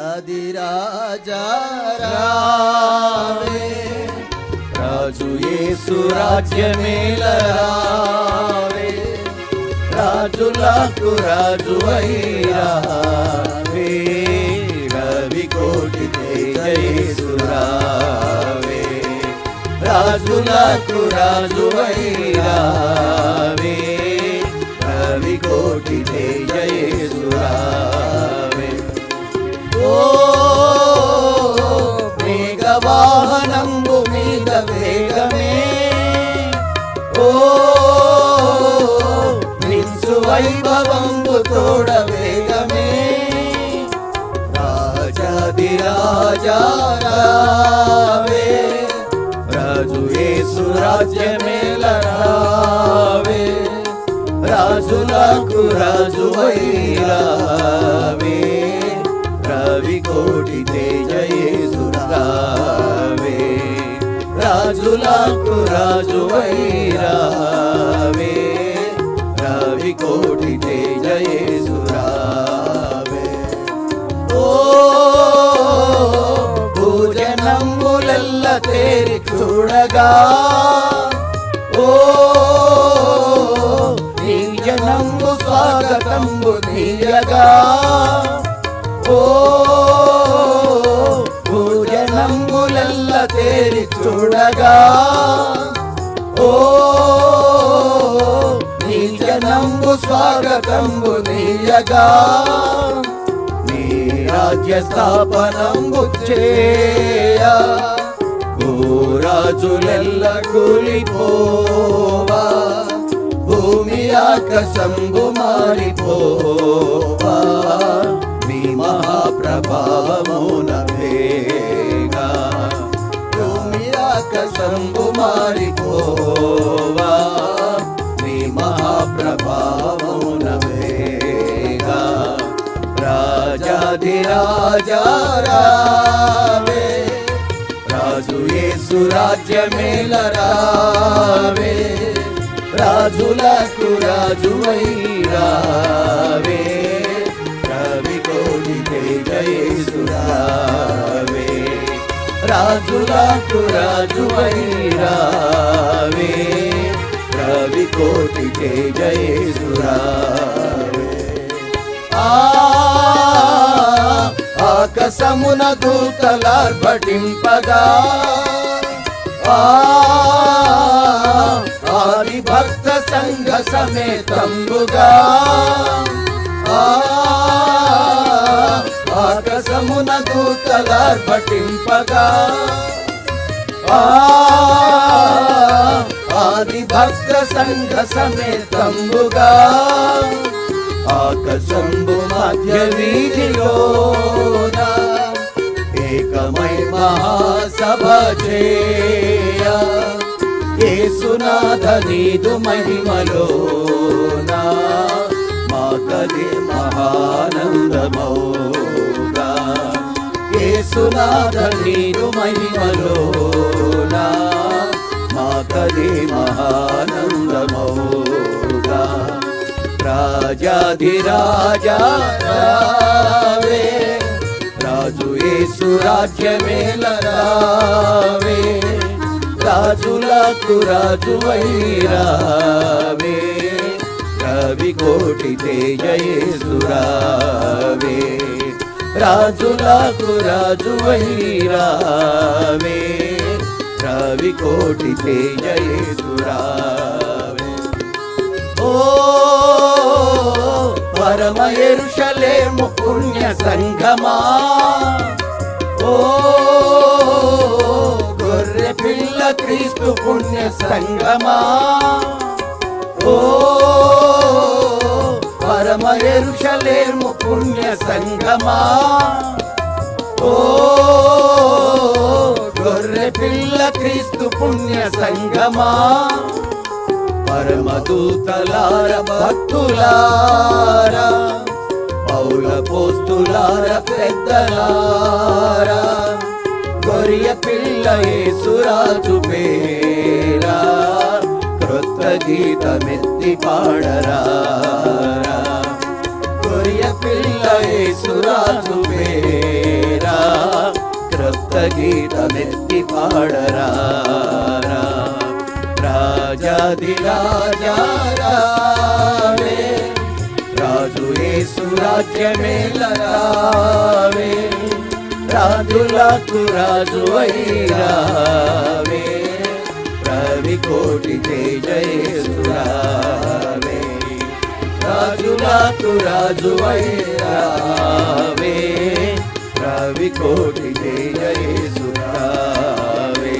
రాజాదిరాజా రావే, రాజు యేసు రాజ్యమేల రావే, రాజులకు రాజువై రావే, రవి కోటి తేజ యేసు రావే, రాజులకు రాజువై రావే, రవి కోటి తేజ యేసు రావే. ఓ మేఘవాహనంబు మీద వేగమే, ఓ నిన్సు వైభవంబు తోడ వేగమే, రాజాదిరాజా రావే, రాజు యేసు రాజ్యమేల రావే, రాజులకు రాజువై రావే, రవి కోటి తేజ యేసు రావే, రాజులకు రాజువై రావే, రవి కోటి తేజ యేసు రావే. ఓ భూజనములెల్ల తేరి చూడగా, ఓ నీ జనంబు స్వాగతంబు నీయగా, ఓ భూజనములెల్ల తేరి చూడగా, ఓ నీ జనంబు స్వాగతంబు నీయగా, నీ రాజ్య స్థాపనంబు చేయ, భూరాజులెల్ల కూలిపోవా, భూమి ఆకాశంబు మారిపోవా, మీ మహాప్రభావమున వేగా, భూమి ఆకాశంబు మారిపోవా, మీ మహాప్రభావమున వేగా, రాజాదిరాజా రావే, రాజు యేసు రాజ్యమేల రావే, రాజులకు రాజువై రావే, రవి కోటి తేజ యేసు రావే, రాజులకు రాజువై రావే, రవి కోటి తేజ యేసు రావే. ఆకాశమున దూతలార్భటింపగా, ఆది భక్త సంఘ సమేతంబుగా, ఆకాశమున దూతలార్భటింపగా, ఆది భక్త సంఘ సమేతంబుగా, ఆకాశంబు మధ్య వీధిలోన ఏకమై మహాసభ చేయ, యేసునాథ నీదు మహిమలోన మాకది మహానందమౌగా, యేసునాథ నీదు మహిమలోన మాకది మహానందమౌగా, రాజాధిరాజా రావే, రాజు యేసు రాజ్యమేల రావే, రాజులకు రాజువై రావే, రవి కోటి తేజ యేసు రావే, రాజులకు రాజువై రావే, రవి కోటి తేజ యేసు రావే. ఓ పరమ యెరూషలేము పుణ్య సంగమా, ఓ గొర్రె పిల్ల క్రీస్తు పుణ్య సంగమా, ఓ పరమ యెరూషలేము పుణ్య సంగమా, ఓ గొర్రె పిల్ల క్రీస్తు పుణ్య సంగమా, పరమదూతలార భక్తులారా, పౌల పోస్తులార పెద్దలారా, గొర్రె పిల్ల యేసు రాజు పేరా, క్రొత్త గీతమెత్తి పాడరా, గొర్రె పిల్ల యేసు రాజు పాడరా రాజాది రాజా రావే రాజు యేసు రాజ్యమేలరావే రాజులకు రాజు అయిరావే రవి కోటి తేజ యేసు రావే రాజులకు రాజు అయిరావే రవి కోటి తేజ యేసు రావే